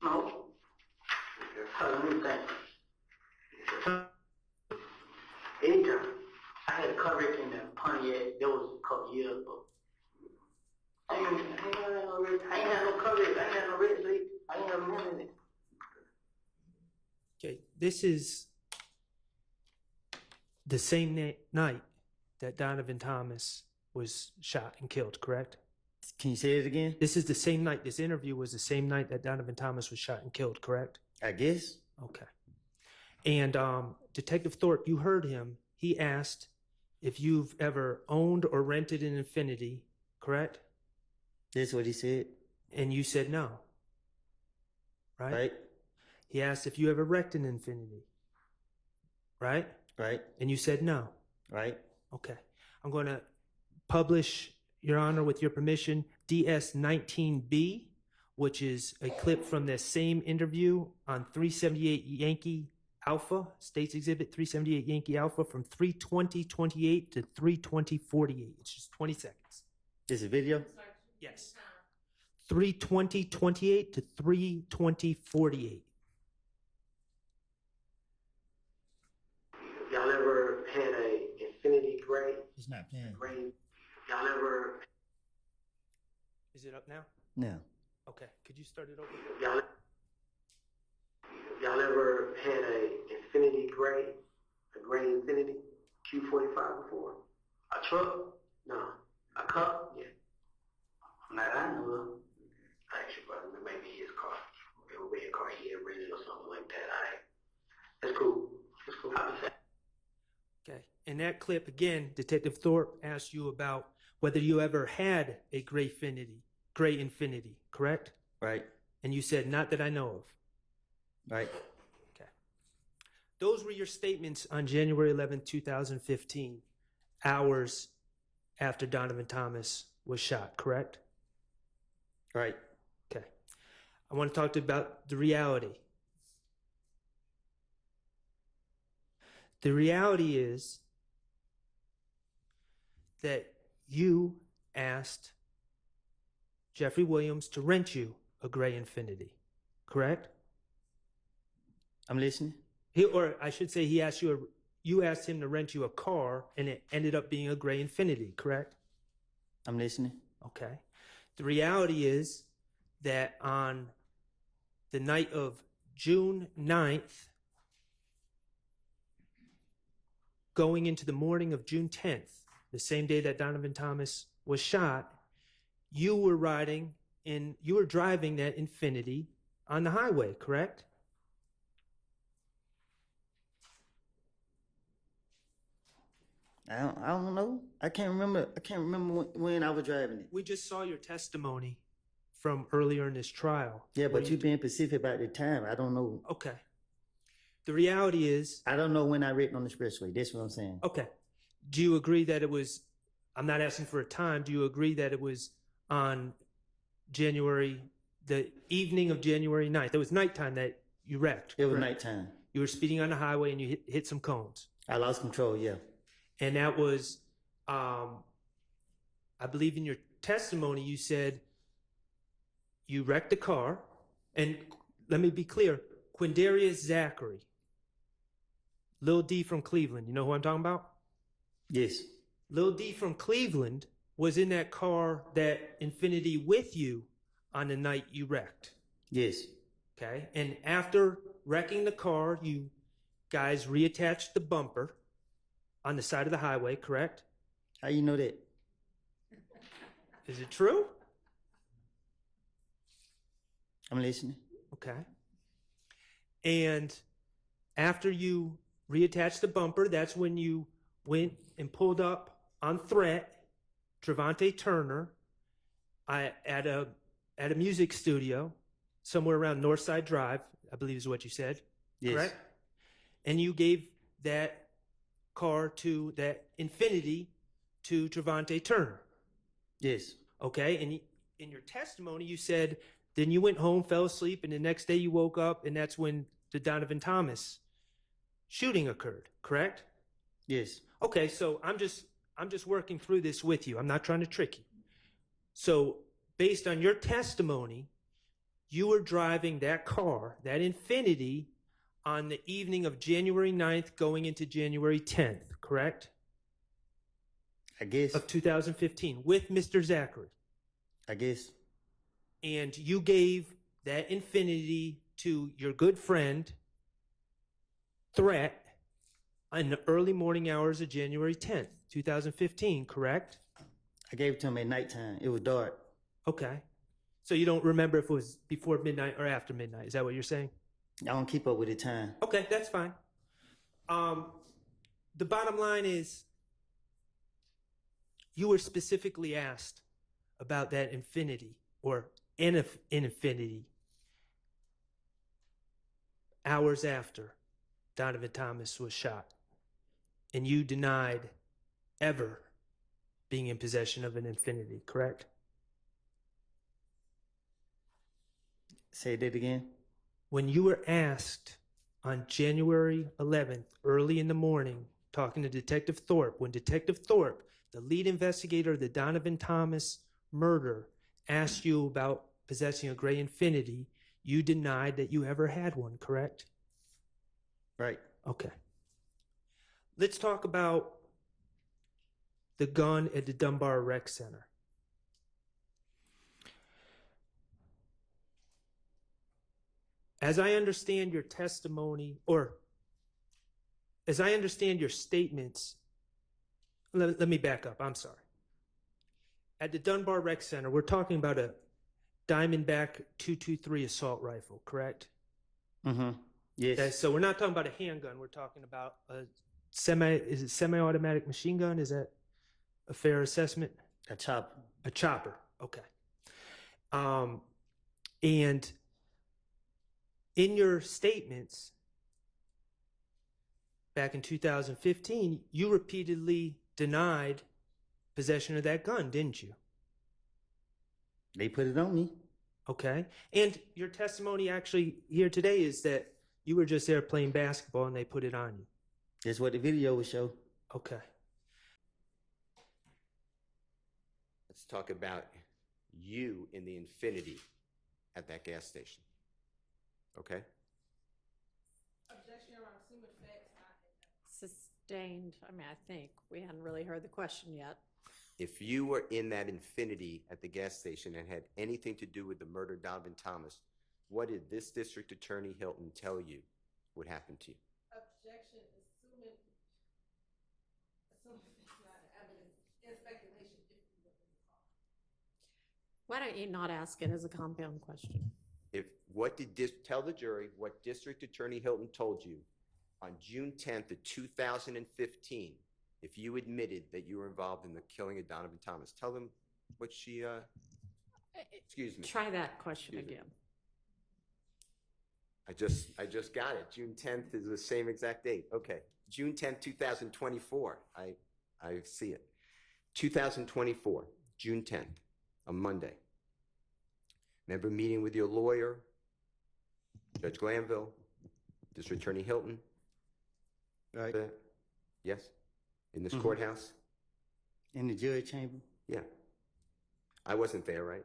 No. Let me think. Anytime. I had a car wreck in the Pontiac. That was a couple years ago. I ain't had no car wreck. I ain't had no wreck, see? I ain't have none of it. Okay, this is the same night that Donovan Thomas was shot and killed, correct? Can you say it again? This is the same night. This interview was the same night that Donovan Thomas was shot and killed, correct? I guess. Okay. And Detective Thorpe, you heard him. He asked if you've ever owned or rented an Infiniti, correct? That's what he said. And you said no. Right? Right. He asked if you ever wrecked an Infiniti. Right? Right. And you said no. Right. Okay. I'm going to publish, Your Honor, with your permission, DS-19B, which is a clip from the same interview on 378 Yankee Alpha, States Exhibit 378 Yankee Alpha from 3:20:28 to 3:20:48. It's just 20 seconds. Is it video? Yes. 3:20:28 to 3:20:48. Y'all ever had a infinity gray? It's not playing. Gray. Y'all ever? Is it up now? No. Okay. Could you start it over? Y'all ever had a infinity gray? A gray infinity? Q45 before? A truck? No. A cup? Yeah. Not I know of. Actually, brother, maybe his car. Maybe a red car he had rented or something like that. That's cool. That's cool. Okay. In that clip, again, Detective Thorpe asked you about whether you ever had a gray infinity, correct? Right. And you said, not that I know of. Right. Okay. Those were your statements on January 11, 2015, hours after Donovan Thomas was shot, correct? Right. Okay. I want to talk to you about the reality. The reality is that you asked Jeffrey Williams to rent you a gray Infinity, correct? I'm listening. Or I should say, you asked him to rent you a car, and it ended up being a gray Infinity, correct? I'm listening. Okay. The reality is that on the night of June 9th, going into the morning of June 10th, the same day that Donovan Thomas was shot, you were driving that Infinity on the highway, correct? I don't know. I can't remember when I was driving it. We just saw your testimony from earlier in this trial. Yeah, but you being specific about the time. I don't know. Okay. The reality is, I don't know when I written on the expressway. That's what I'm saying. Okay. Do you agree that it was, I'm not asking for a time, do you agree that it was on the evening of January 9th? It was nighttime that you wrecked. It was correct? nighttime. You were speeding on the highway and you hit some cones. I lost control, yeah. And that was, I believe in your testimony, you said you wrecked the car. And let me be clear, Quindarius Zachary, Lil D from Cleveland, you know who I'm talking about? Yes. Lil D from Cleveland was in that car, that Infinity, with you on the night you wrecked. Yes. Okay. And after wrecking the car, you guys reattached the bumper on the side of the highway, correct? How you know that? Is it true? I'm listening. Okay. And after you reattached the bumper, that's when you went and pulled up on threat Trevante Turner at a music studio somewhere around Northside Drive, I believe is what you said. Yes. Correct? And you gave that car to that Infinity to Trevante Turner. Yes. Okay. And in your testimony, you said then you went home, fell asleep, and the next day you woke up, and that's when the Donovan Thomas shooting occurred. Correct? Yes. Okay. So I'm just working through this with you. I'm not trying to trick you. So based on your testimony, you were driving that car, that Infinity, on the evening of January 9th going into January 10th, correct? I guess. Of 2015 with Mr. Zachary. I guess. And you gave that Infinity to your good friend, Threat, in the early morning hours of January 10th, 2015, correct? I gave it to him at nighttime. It was dark. Okay. So you don't remember if it was before midnight or after midnight. Is that what you're saying? I don't keep up with the time. Okay, that's fine. The bottom line is you were specifically asked about that Infinity or an Infinity hours after Donovan Thomas was shot. And you denied ever being in possession of an Infinity, correct? Say that again. When you were asked on January 11th, early in the morning, talking to Detective Thorpe, when Detective Thorpe, the lead investigator of the Donovan Thomas murder, asked you about possessing a gray Infinity, you denied that you ever had one, correct? Right. Okay. Let's talk about the gun at the Dunbar Rec Center. As I understand your testimony, or as I understand your statements, let me back up. I'm sorry. At the Dunbar Rec Center, we're talking about a Diamondback 223 assault rifle, correct? Mm-hmm. Yes. Okay, so we're not talking about a handgun. We're talking about a semi-automatic machine gun? Is that a fair assessment? A chopper. A chopper. Okay. And in your statements back in 2015, you repeatedly denied possession of that gun, didn't you? They put it on me. Okay. And your testimony actually here today is that you were just there playing basketball and they put it on you. That's what the video would show. Okay. Let's talk about you in the Infinity at that gas station. Okay? Objection, Your Honor. Assuming facts not Sustained. I mean, I think we hadn't really heard the question yet. If you were in that Infinity at the gas station and had anything to do with the murder of Donovan Thomas, what did this District Attorney Hilton tell you would happen to you? Objection, assuming facts not evidence, in speculation if you were in the car. Why don't you not ask it as a compound question? Tell the jury what District Attorney Hilton told you on June 10th of 2015 if you admitted that you were involved in the killing of Donovan Thomas. Tell them what she, excuse me. Try that question again. I just got it. June 10th is the same exact date. Okay. June 10th, 2024. I see it. 2024, June 10th, a Monday. Remember meeting with your lawyer, Judge Glanville, District Attorney Hilton? Right. Yes? In this courthouse? In the judge chamber? Yeah. I wasn't there, right?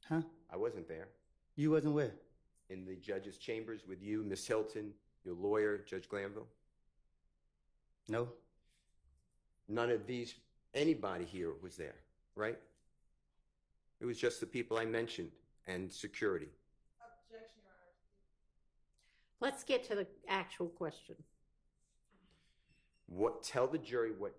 Huh? I wasn't there. You wasn't where? In the judge's chambers with you, Miss Hilton, your lawyer, Judge Glanville? No. None of anybody here was there, right? It was just the people I mentioned and security. Objection, Your Honor. Let's get to the actual question. Tell the jury what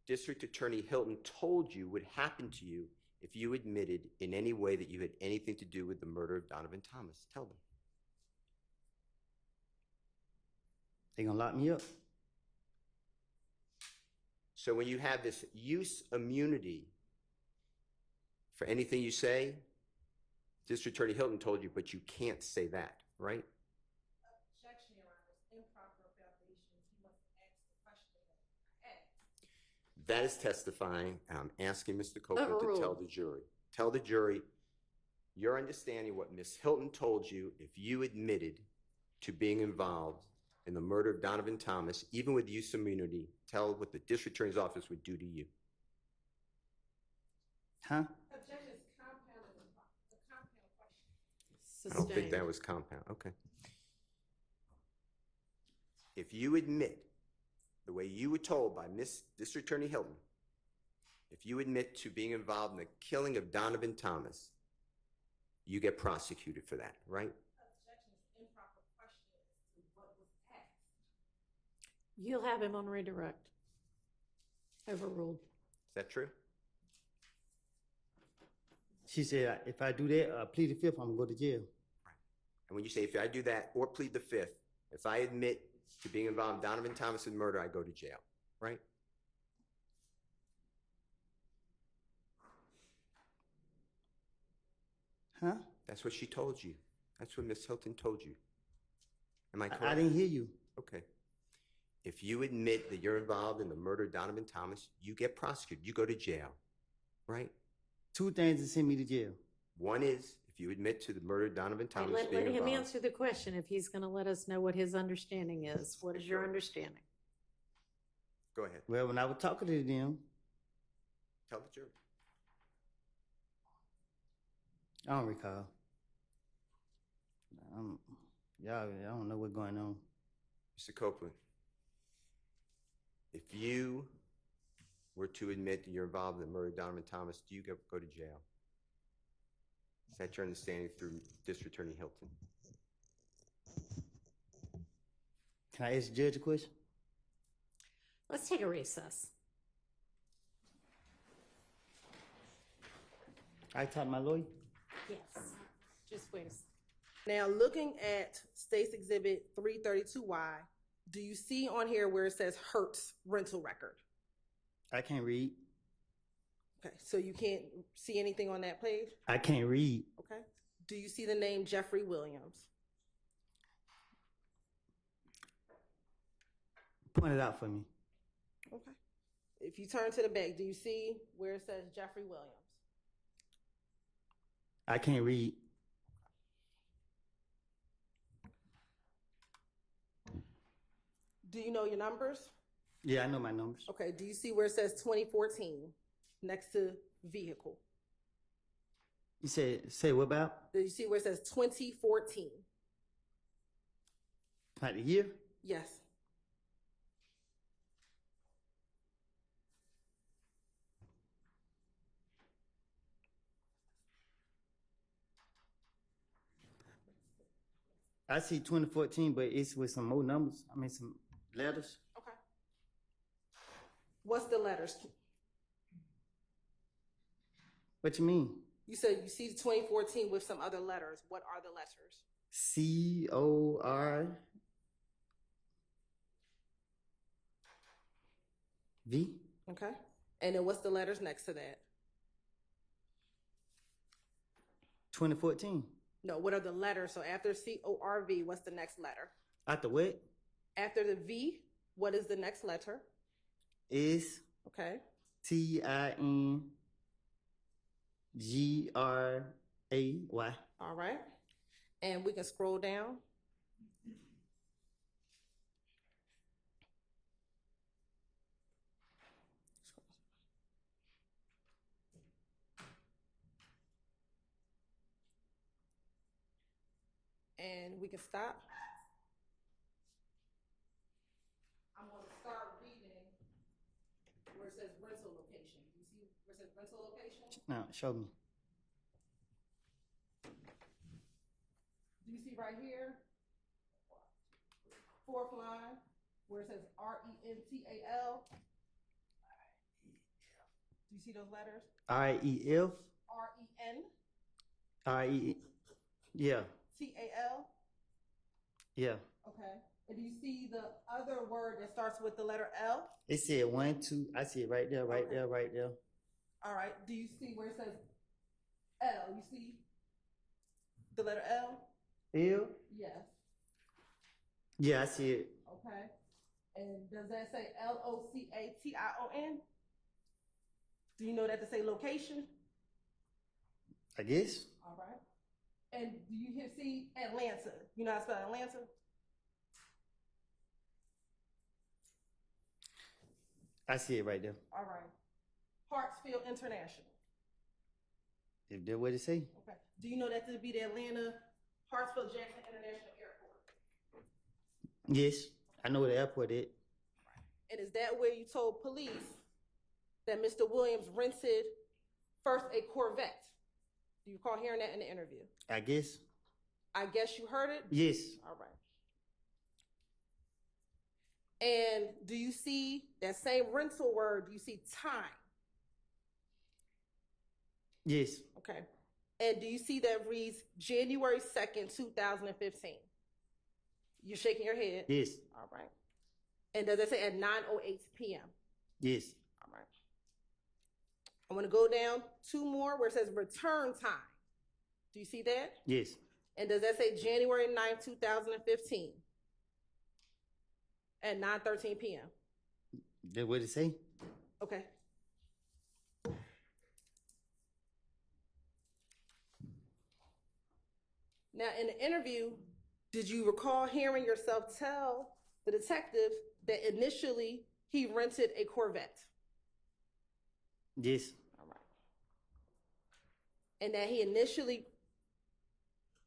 District Attorney Hilton told you would happen to you if you admitted in any way that you had anything to do with the murder of Donovan Thomas. Tell them. They gonna lock me up. So when you have this use immunity for anything you say, District Attorney Hilton told you, but you can't say that, right? Objection, Your Honor. Improper foundation. He must ask the question that I asked. That is testifying, and I'm asking Mr. Copeland to tell the jury. Tell the jury your understanding what Miss Hilton told you if you admitted to being involved in the murder of Donovan Thomas, even with use immunity. Tell what the District Attorney's Office would do to you. Huh? Objection is compound. A compound question. Sustained. I don't think that was compound. Okay. If you admit, the way you were told by Miss District Attorney Hilton, if you admit to being involved in the killing of Donovan Thomas, you get prosecuted for that, right? Objection is improper question as to what was asked. You'll have him on redirect. Overruled. Is that true? She said, if I do that, plead the fifth, I'm gonna go to jail. And when you say, if I do that or plead the fifth, if I admit to being involved in Donovan Thomas's murder, I go to jail, right? Huh? That's what she told you. That's what Miss Hilton told you. Am I correct? I didn't hear you. Okay. If you admit that you're involved in the murder of Donovan Thomas, you get prosecuted. You go to jail, right? Two things to send me to jail. One is, if if you admit to the murder of Donovan Hey, Thomas let being him involved, answer the question if he's going to let us know what his understanding is. What is your understanding? go ahead. Well, when I was talking to them, Tell the jury. I don't recall. I don't know what's going on. Mr. Copeland, if you were to admit that you're involved in the murder of Donovan Thomas, do you go to jail? Is that your understanding through District Attorney Hilton? Can I ask the judge a question? Let's take a recess. I talk to my lawyer. Yes. Just wait a second. Now, looking at State's Exhibit 332Y, do you see on here where it says Hertz rental record? I can't read. Okay, so you can't see anything on that page? I can't read. Okay. Do you see the name Jeffrey Williams? Point it out for me. Okay. If you turn to the back, do you see where it says Jeffrey Williams? I can't read. Do you know your numbers? Yeah, I know my numbers. Okay, do you see where it says 2014 next to vehicle? You say what about? Do you see where it says 2014? Like the year? Yes. I see 2014, but it's with some more numbers. I mean, some letters. Okay. What's the letters? What you mean? You said you see 2014 with some other letters. What are the letters? CORV. Okay. And then what's the letters next to that? 2014. No, what are the letters? So after CORV, what's the next letter? After what? After the V, what is the next letter? Is Okay. TINGRAY. All right. And we can scroll down. And we can stop. I'm going to start reading where it says rental location. You see where it says rental location? No, show me. Do you see right here? Fourth line where it says RENTAL. Do you see those letters? REF. REN. Yeah. TAL. Yeah. Okay. And do you see the other word that starts with the letter L? It said 1, 2. I see it right there, right there, right there. All right. Do you see where it says L? You see the letter L? L? Yes. Yeah, I see it. Okay. And does that say LOCATION? Do you know that to say location? I guess. All right. And do you see Atlanta? You know how to spell Atlanta? I see it right there. All right. Hartsfield International. If that's what it say. Okay. Do you know that to be the Atlanta Hartsfield Jackson International Airport? Yes, I know where the airport is. And is that where you told police that Mr. Williams rented first a Corvette? Do you recall hearing that in the interview? I guess. I guess you heard it? Yes. All right. And do you see that same rental word? Do you see time? Yes. Okay. And do you see that reads January 2nd, 2015? You're shaking your head? Yes. All right. And does it say at 9:08 p.m.? Yes. All right. I'm going to go down 2 more where it says return time. Do you see that? Yes. And does that say January 9th, 2015 at 9:13 p.m.? That's what it say. Okay. Now, in the interview, did you recall hearing yourself tell the detective that initially he rented a Corvette? Yes. All right. And that he initially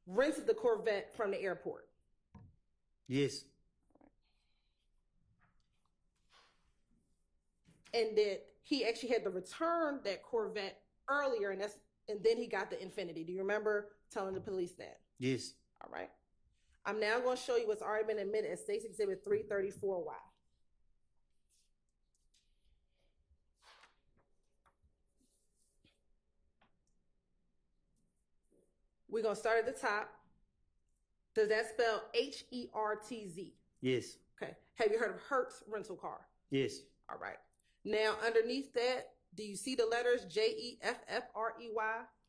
rented the Corvette from the airport? Yes. And that he actually had to return that Corvette earlier, and then he got the Infiniti. Do you remember telling the police that? Yes. All right. I'm now going to show you what's already been admitted as State's Exhibit 334Y. We're going to start at the top. Does that spell Hertz? Yes. Okay. Have you heard of Hertz rental car? Yes. All right. Now, underneath that, do you see the letters Jeffrey?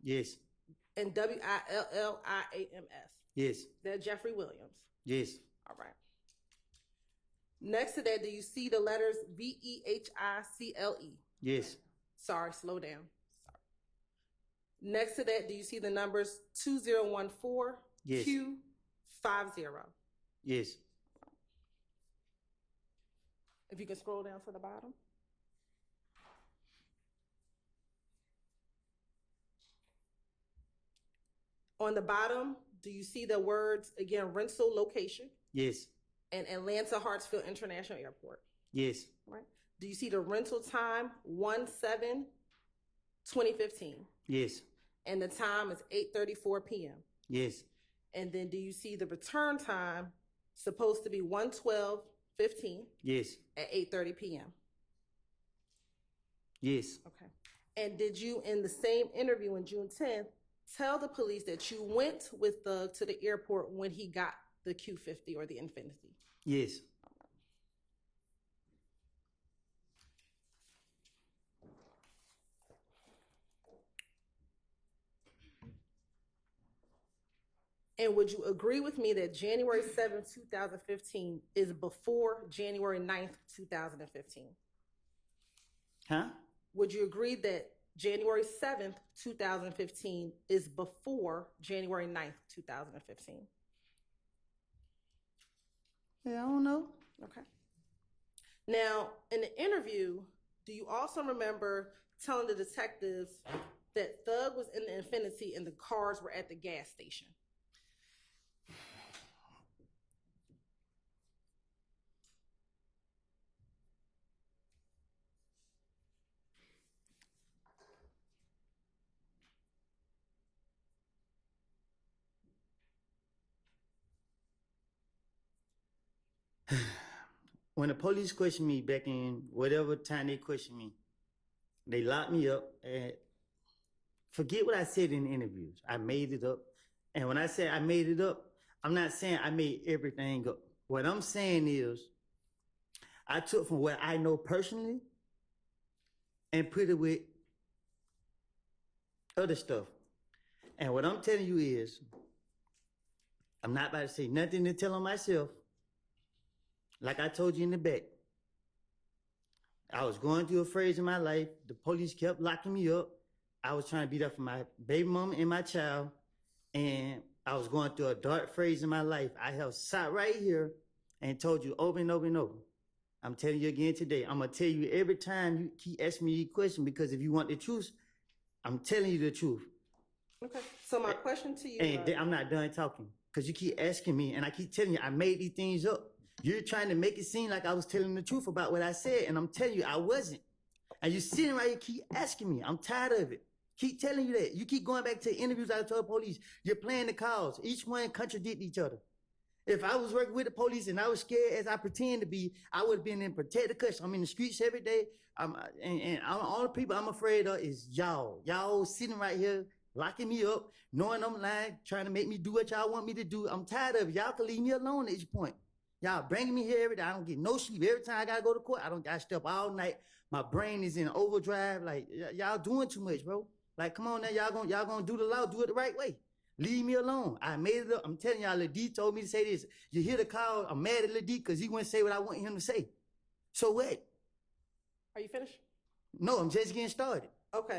Yes. And Williams? Yes. They're Jeffrey Williams. Yes. All right. Next to that, do you see the letters Vehicle? Yes. Sorry, slow down. Sorry. Next to that, do you see the numbers 2014 Yes. Q50? Yes. If you can scroll down to the bottom. On the bottom, do you see the words, again, rental location? Yes. And Atlanta Hartsfield International Airport? Yes. Right. Do you see the rental time 1/7/2015? Yes. And the time is 8:34 p.m. Yes. And then do you see the return time supposed to be 1/12/15? Yes. At 8:30 p.m. Yes. Okay. And did you, in the same interview on June 10th, tell the police that you went with Thug to the airport when he got the Q50 or the Infiniti? Yes. And would you agree with me that January 7th, 2015 is before January 9th, 2015? Huh? Would you agree that January 7th, 2015 is before January 9th, 2015? Yeah, I don't know. Okay. Now, in the interview, do you also remember telling the detectives that Thug was in the Infiniti and the cars were at the gas station? When the police questioned me back in whatever time they questioned me, they locked me up. And forget what I said in the interviews. I made it up. And when I say I made it up, I'm not saying I made everything up. What I'm saying is I took from what I know personally and put it with other stuff. And what I'm telling you is I'm not about to say nothing to tell on myself. Like I told you in the back, I was going through a phase in my life. The police kept locking me up. I was trying to be there for my baby mama and my child. And I was going through a dark phase in my life. I have sat right here and told you over and over and over. I'm telling you again today. I'm going to tell you every time you keep asking me a question, because if you want the truth, I'm telling you the truth. Okay. So my question to you... And I'm not done talking because you keep asking me and I keep telling you I made these things up. You're trying to make it seem like I was telling the truth about what I said, and I'm telling you I wasn't. And you're sitting right here, keep asking me. I'm tired of it. Keep telling you that. You keep going back to interviews I told the police. You're playing the cards. Each one contradict each other. If I was working with the police and I was scared as I pretend to be, I would have been in protective custody. I'm in the streets every day. All the people I'm afraid of is y'all. Y'all sitting right here, locking me up, knowing I'm lying, trying to make me do what y'all want me to do. I'm tired of it. Y'all can leave me alone at this point. Y'all bringing me here every day. I don't get no sleep. Every time I gotta go to court, I stay up all night. My brain is in overdrive. Like, y'all doing too much, bro. Like, come on now, y'all gonna do the law, do it the right way. Leave me alone. I made it up. I'm telling y'all, Lil D told me to say this. You hear the call, I'm mad at Lil D because he wouldn't say what I want him to say. So what? Are you finished? No, I'm just getting started. Okay.